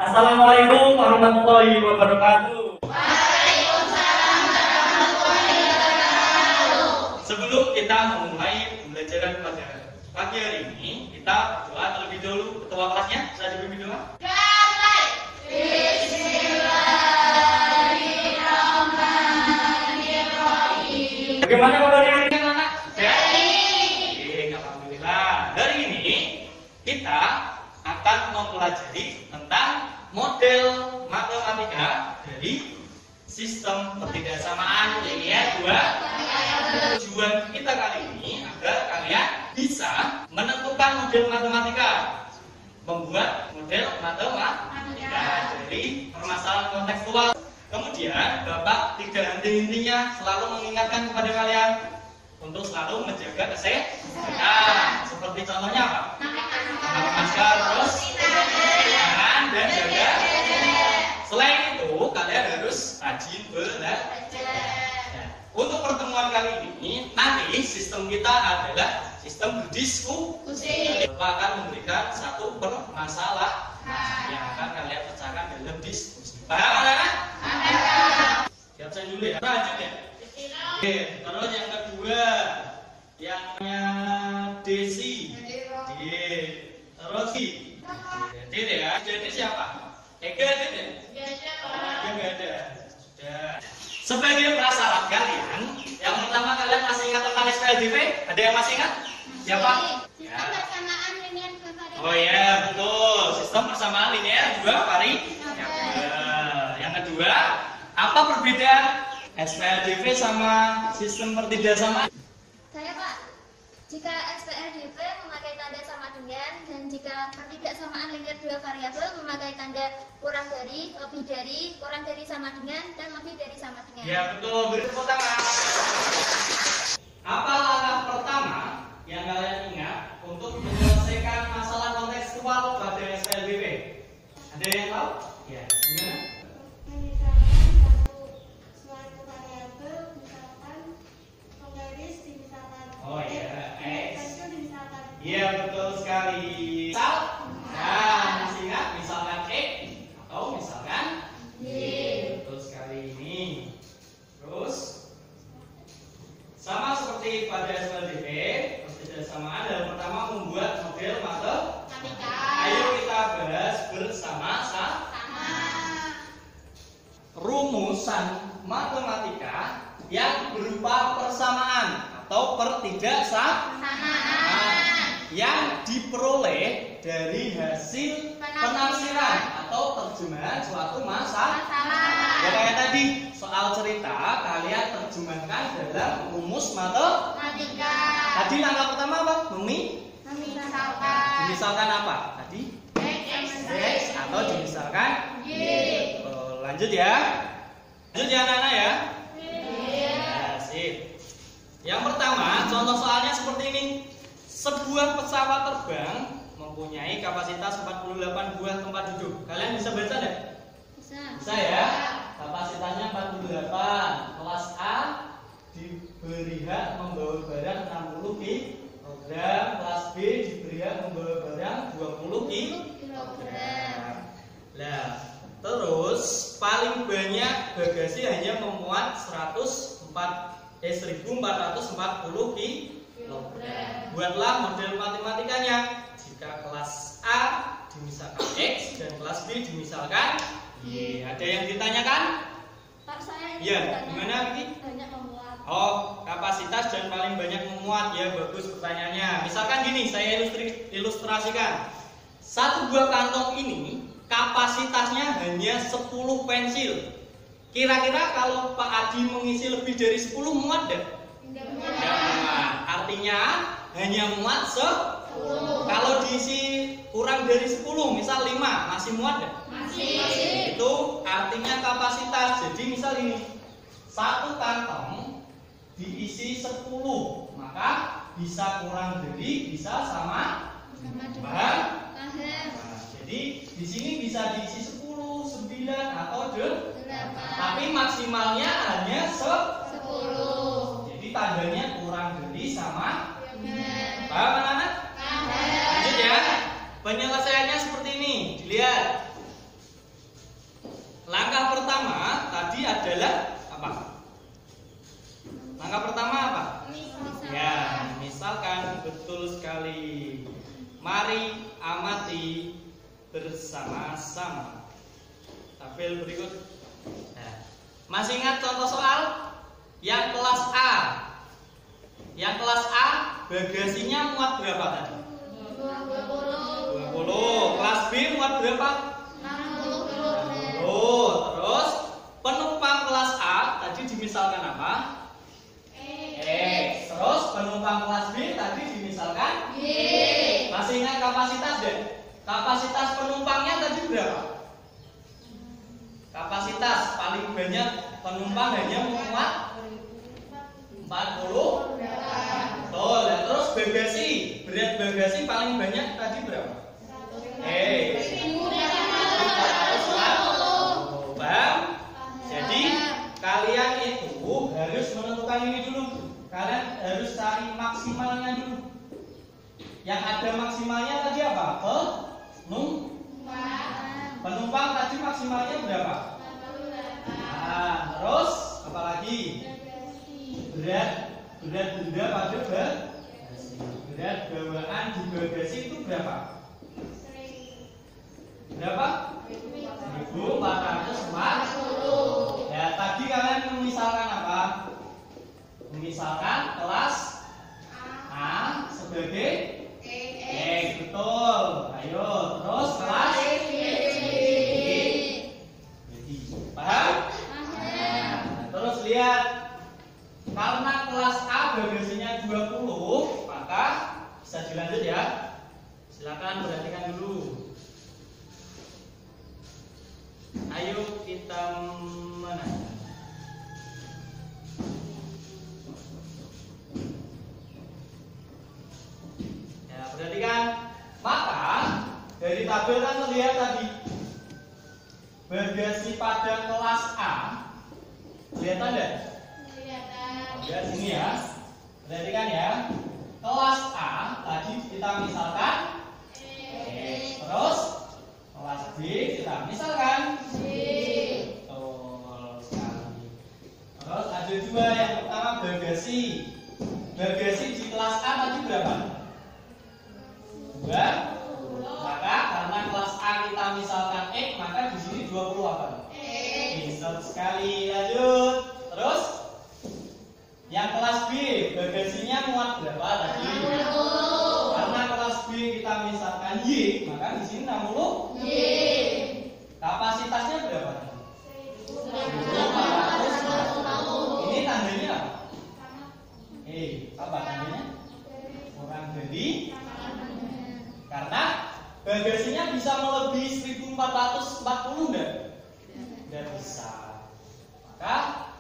Assalamualaikum warahmatullahi wabarakatuh. Waalaikumsalam warahmatullahi wabarakatuh. Sebelum kita memulai pembelajaran pada pagi hari ini, kita berdoa terlebih dahulu. Ketua kelasnya, saya dipimpin doa. Bismillahirrahmanirrahim. Bagaimana kabarnya hari ini anak? Baik. Alhamdulillah. Hari ini kita akan mempelajari tentang model matematika dari sistem pertidaksamaan linear 2. Tujuan kita kali ini agar kalian bisa menentukan model matematika, membuat model matematika dari permasalahan kontekstual. Kemudian Bapak tidak henti-hentinya selalu mengingatkan kepada kalian untuk selalu menjaga kesehatan. Seperti contohnya apa? Memakai masker, terus tangan dan jaga. Selain itu kalian harus rajin belajar. Untuk pertemuan kali ini nanti sistem kita adalah sistem berdiskusi. Bapak akan memberikan satu permasalahan yang akan kalian pecahkan dalam diskusi. Paham anak-anak? Siap saya dulu ya. Lanjut ya. Oke, terus yang kedua yang namanya Desi. Terus Dede ya. Dede siapa? Ega Dede? Ega nggak ada. Sudah. Sebagai prasyarat kalian, yang pertama kalian masih ingat tentang SPLDV? Ada yang masih ingat? Siapa? Sistem persamaan linear dua variabel. Oh ya, betul. Sistem persamaan linear dua variabel. Yang kedua, apa perbedaan SPLDV sama sistem pertidaksamaan? Saya Pak, jika SPLDV memakai tanda sama dengan dan jika pertidaksamaan linear dua variabel memakai tanda kurang dari, lebih dari, kurang dari sama dengan dan lebih dari sama dengan. Ya betul, beri tepuk tangan. Apa langkah pertama yang kalian ingat untuk menyelesaikan masalah kontekstual pada SPLDV? Ada yang tahu? Ya, gimana? Misalkan suatu variabel, misalkan penggaris misalkan Oh iya, X. itu misalkan Iya betul sekali. Misal, nah masih ingat misalkan X atau misalkan Y. Betul sekali ini. Terus sama seperti pada SPLDV, pertidaksamaan yang pertama membuat model matematika. Ayo kita bahas bersama-sama. Rumusan matematika yang berupa persamaan atau pertidaksamaan yang diperoleh dari hasil penafsiran atau terjemahan suatu masalah. Ya kayak tadi soal cerita kalian terjemahkan dalam rumus matematika. Tadi langkah pertama apa? Dimisalkan apa? Tadi X atau dimisalkan Y. Lanjut ya. Lanjut ya anak-anak ya. Ya, sip. Yang pertama, contoh soalnya seperti ini. Sebuah pesawat terbang mempunyai kapasitas 48 buah tempat duduk. Kalian bisa baca enggak? Bisa ya. Kapasitasnya 48. Kelas A diberi hak membawa barang 60 kg. Kelas B diberi hak membawa barang 20 kg. Nah, terus paling banyak bagasi hanya memuat 1440 kg. Buatlah model matematikanya. Jika kelas A dimisalkan X dan kelas B dimisalkan Y. Ada yang ditanyakan? Pak, saya Iya, gimana Vicky? banyak memuat. Oh, kapasitas dan paling banyak memuat. Ya, bagus pertanyaannya. Misalkan gini, saya ilustrasikan. Satu buah kantong ini kapasitasnya hanya 10 pensil. Kira-kira kalau Pak Adi mengisi lebih dari 10 muat enggak? Tidak Muat. Artinya hanya muat 10. Kalau diisi kurang dari 10, misal 5, masih muat enggak? Masih. Itu artinya kapasitas. Jadi misal ini, satu kantong diisi 10, maka bisa kurang dari, bisa sama paham? Nah, jadi di sini bisa diisi 10, 9 atau 8. Tapi maksimalnya hanya 10. Jadi tandanya kurang dari sama. Paham anak-anak? Lanjut ya. Penyelesaiannya seperti ini. Dilihat. adalah apa? Langkah pertama apa? Ya, misalkan, betul sekali. Mari amati bersama-sama tabel berikut. Nah, masih ingat contoh soal yang kelas A? Yang kelas A bagasinya muat berapa tadi? 20. Kelas B muat berapa? 60. Terus penumpang kelas A tadi dimisalkan apa? X. Terus penumpang kelas B tadi dimisalkan Y. Masih ingat kapasitas deh? Kapasitas penumpangnya tadi berapa? Kapasitas paling banyak penumpang hanya memuat 40. Betul. Ya, terus bagasi, berat bagasi paling banyak tadi berapa? Paham? Jadi kalian itu harus menentukan ini dulu. Kalian harus cari maksimalnya dulu. Yang ada maksimalnya tadi apa? Penumpang tadi maksimalnya berapa? Nah, terus apa lagi? Berat benda pada bagasi. Berat bawaan di bagasi itu berapa? Berapa? 1440. Ya, tadi kalian memisalkan apa? Memisalkan kelas A sebagai X, betul. Ayo, terus kelas B. Paham? Nah, terus lihat, karena kelas A bagasinya 20, maka bisa dilanjut ya. Silakan perhatikan dulu. Ayo kita menang. Ya, perhatikan. Maka dari tabel kan terlihat tadi bagasi pada kelas A. Kelihatan enggak? Lihat sini ya. Perhatikan ya. Kelas A tadi kita misalkan X. Terus kelas B kita misalkan Y. Betul sekali. Terus ada juga yang pertama bagasi. Bagasi di kelas A tadi berapa? 2. Maka karena kelas A kita misalkan X, maka di sini 20 apa? Betul sekali. Lanjut. Terus yang kelas B bagasinya muat berapa tadi? 60. Karena kelas B kita misalkan Y, maka di sini 60 Y. Kapasitasnya berapa tadi? 1440. Ini tandanya apa? Apa tandanya? Kurang dari. Karena bagasinya bisa melebihi 1440 enggak? Tidak bisa. Maka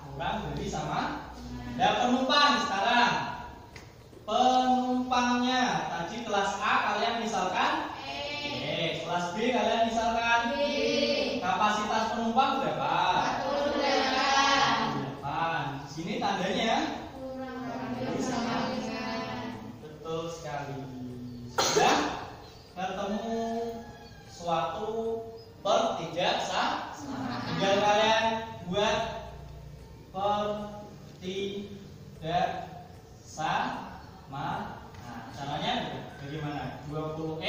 kurang dari sama. Dan penumpang sekarang. Penumpangnya tadi kelas A kalian misalkan X, kelas B kalian misalkan Y. Kapasitas penumpang berapa? 48. Di sini tandanya betul sekali. Sudah ketemu suatu pertidaksamaan. Tinggal kalian buat pertidaksamaan. Nah, caranya bagaimana? 20x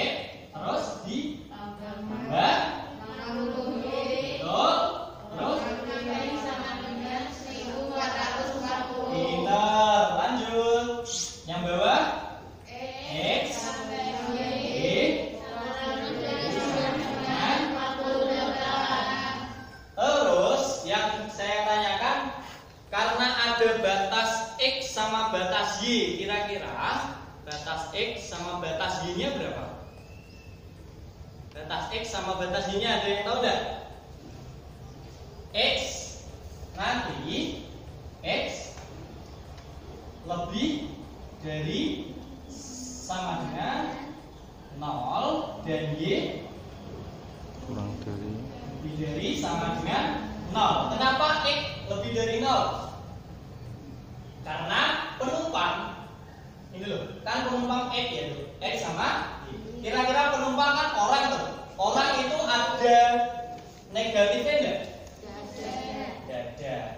terus ditambah 60y. Betul. Terus sama dengan 1440. Pintar. Lanjut. Yang bawah X Y. Terus yang saya tanyakan, karena ada batas X sama batas Y, kira-kira batas X sama batas Y-nya berapa? Batas X sama batas Y-nya ada yang tahu enggak? X nanti X lebih dari sama dengan 0 dan Y kurang dari lebih dari sama dengan 0. Kenapa X lebih dari 0? Karena penumpang ini loh, kan penumpang X ya tuh. X sama Y. Kira-kira penumpang kan orang tuh. Orang itu ada negatifnya enggak? Enggak ada.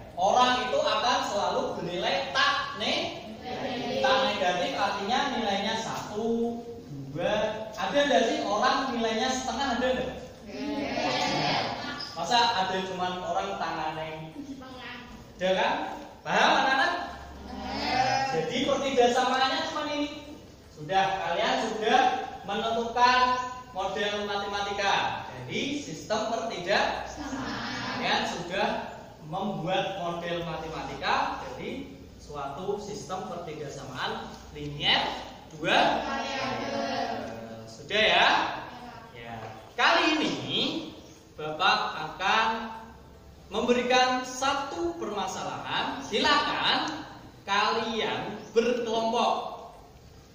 Sudah kan? Paham anak-anak? Jadi pertidaksamanya cuma ini. Sudah, kalian sudah menentukan model matematika. Jadi sistem pertidaksamaan. Kalian sudah membuat model matematika jadi suatu sistem pertidaksamaan linier dua variabel. Sudah ya? Ya. Kali ini Bapak akan memberikan satu permasalahan. Silakan kalian berkelompok.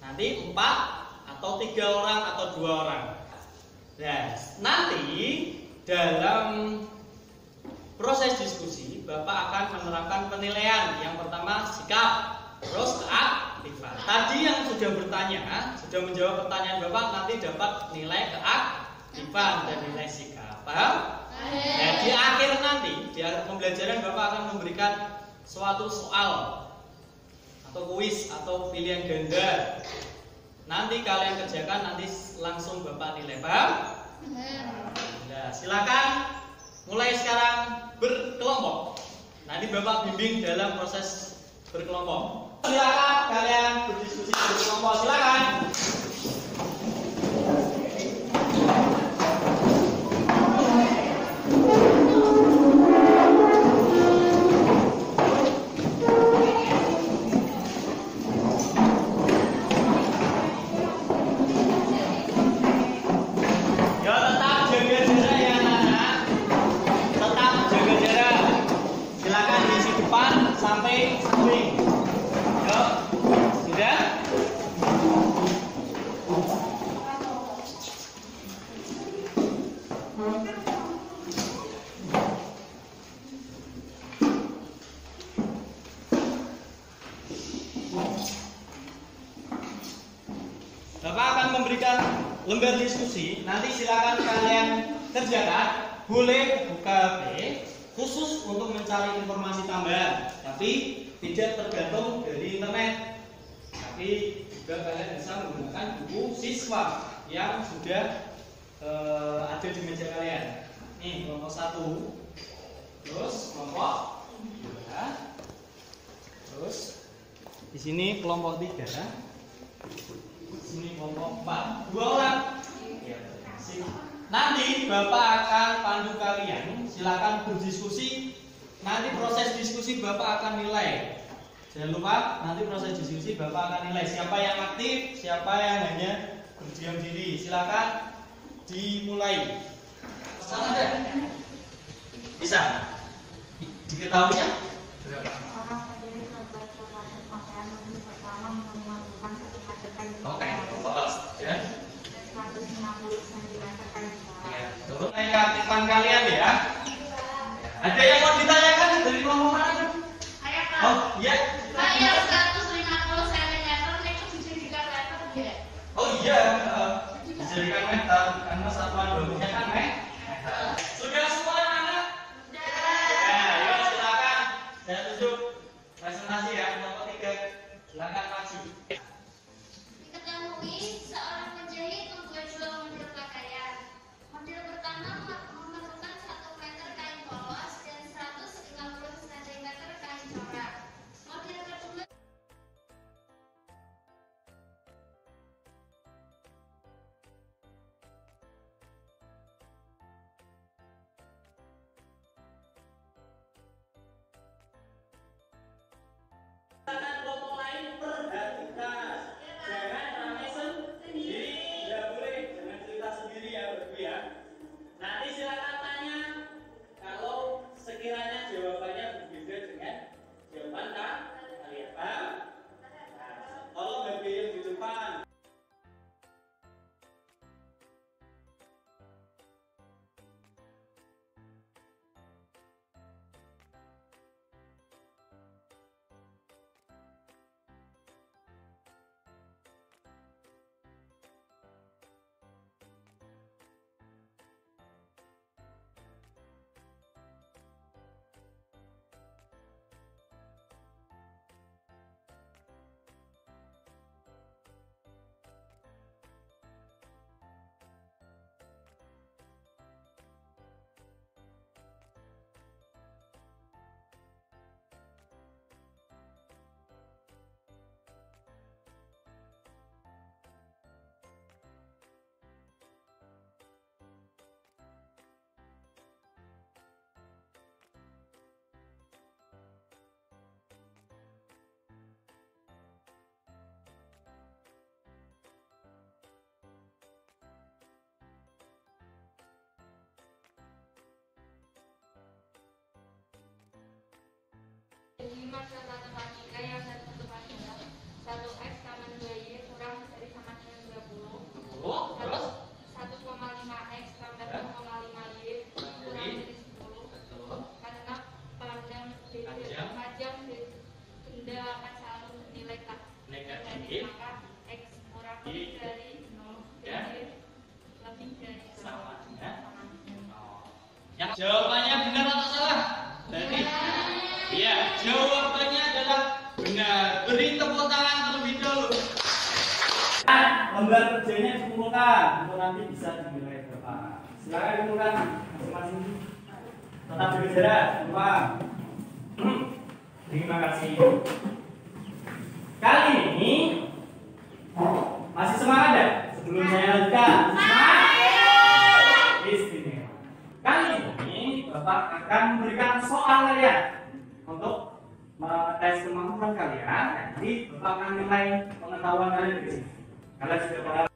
Nanti 4 atau 3 orang atau 2 orang. Nah, nanti dalam proses diskusi Bapak akan menerapkan penilaian. Yang pertama sikap, terus keaktifan. Tadi yang sudah bertanya, sudah menjawab pertanyaan Bapak nanti dapat nilai keaktifan dan nilai sikap. Paham? Nah, di akhir nanti, di akhir pembelajaran Bapak akan memberikan suatu soal atau kuis atau pilihan ganda. Nanti kalian kerjakan, nanti langsung Bapak nilai. Paham? Nah, silakan mulai sekarang berkelompok. Nanti Bapak bimbing dalam proses berkelompok. Silakan kalian berdiskusi berkelompok. Silakan. Sampai samping. Yuk. Sudah? Bapak akan memberikan lembar diskusi. Nanti silakan kalian kerjakan. Boleh buka HP khusus untuk mencari informasi tambahan, tapi tidak tergantung dari internet. Tapi juga kalian bisa menggunakan buku siswa yang sudah ada di meja kalian. Nih kelompok 1, terus kelompok 2, terus di sini kelompok 3, di sini kelompok 4, 2 orang. Ya, nanti Bapak akan pandu kalian, silakan berdiskusi. Nanti proses diskusi Bapak akan nilai. Jangan lupa nanti proses diskusi Bapak akan nilai siapa yang aktif, siapa yang hanya berdiam diri. Silakan dimulai. Bisa? Diketahuinya? Oke, ya. Untuk keaktifan kalian ya. Ada yang mau ditanyakan dari kelompok mana? Oh iya. Saya 150 cm itu dijadikan meter ya. Oh iya. Dijadikan meter karena satuan bentuknya kan meter. Sudah semua anak? Sudah. Ya, yuk silakan. Saya tunjuk presentasi ya kelompok 3. Silakan maju. Diketahui seorang penjahit membuat 2 model pakaian. Model pertama memerlukan 1 meter kain polos dan 150 cm kain corak. Model kedua Kelompok lain perhatikan. Jangan ramai sendiri. Tidak boleh. Jangan cerita sendiri ya berdua ya. Nanti silakan tanya kalau sekiranya jawabannya berbeda dengan jawaban kalian. Paham? Nah, tolong bagi yang di depan. matematika yang saya tentukan adalah 1x tambah 2y kurang dari sama dengan 20. Terus 1,5x tambah 2,5y kurang dari 10. Karena panjang benda akan selalu nilai negatif, maka x kurang dari 0 lebih dari sama dengan yang jawabannya benar atau salah? Dari iya, jawabannya adalah benar. Beri tepuk tangan terlebih dahulu. Lembar kerjanya dikumpulkan untuk nanti bisa dinilai berapa. Silakan dikumpulkan masing-masing. Tetap jaga jarak, lupa. Terima kasih. Kali ini masih semangat ya? Sebelum saya lanjutkan. Istimewa. Kali ini Bapak akan memberikan soal kalian untuk tes kemampuan kalian. Nanti Bapak akan nilai pengetahuan kalian di sini. Kalian sudah paham?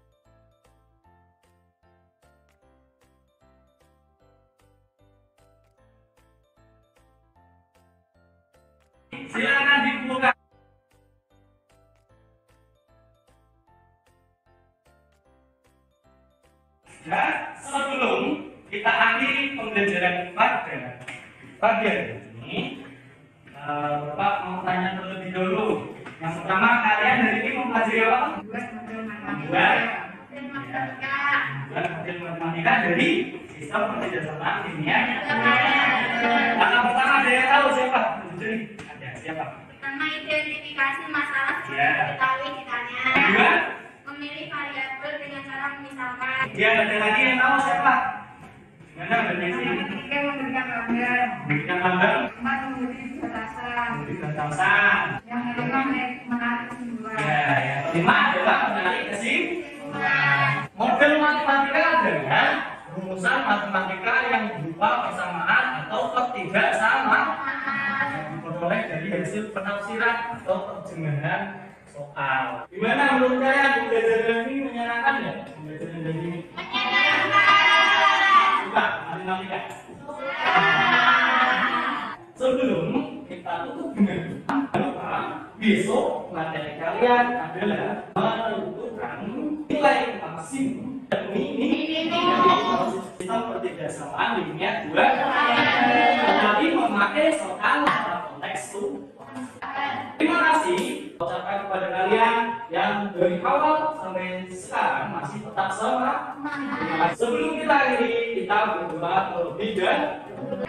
Silakan dikumpulkan. Dan sebelum kita akhiri pembelajaran pada bagian ini, Bapak mau tanya terlebih dahulu. Yang pertama, kalian hari ini mempelajari apa? Bukan matematika dari sistem pertidasamaan linear. Langkah pertama ada yang tahu siapa? Ada siapa? Pertama, identifikasi masalah diketahui ditanya. Kedua, Memilih variabel dengan cara memisahkan. dia ada lagi yang tahu siapa? Mana berarti? Ketiga, memberikan gambar. Memberikan gambar. Keempat, memberi batasan. Memberikan batasan. Yang kelima, menarik kesimpulan. Ya, yang kelima adalah menarik kesimpulan. Model matematika adalah rumusan matematika yang berupa persamaan atau ketidaksamaan yang diperoleh dari hasil penafsiran atau terjemahan soal. Gimana menurut kalian pembelajaran ini menyenangkan ya? Pembelajaran dari ini suka matematika? Sebelum kita tutup dengan apa? Besok materi kalian adalah menentukan nilai maksimum dan minimum dari sistem pertidasamaan linear 2, tetapi memakai soal konteks Terima kasih ucapkan kepada kalian yang dari awal sampai sekarang masih tetap sama. Sebelum kita akhiri, kita berdoa terlebih dahulu.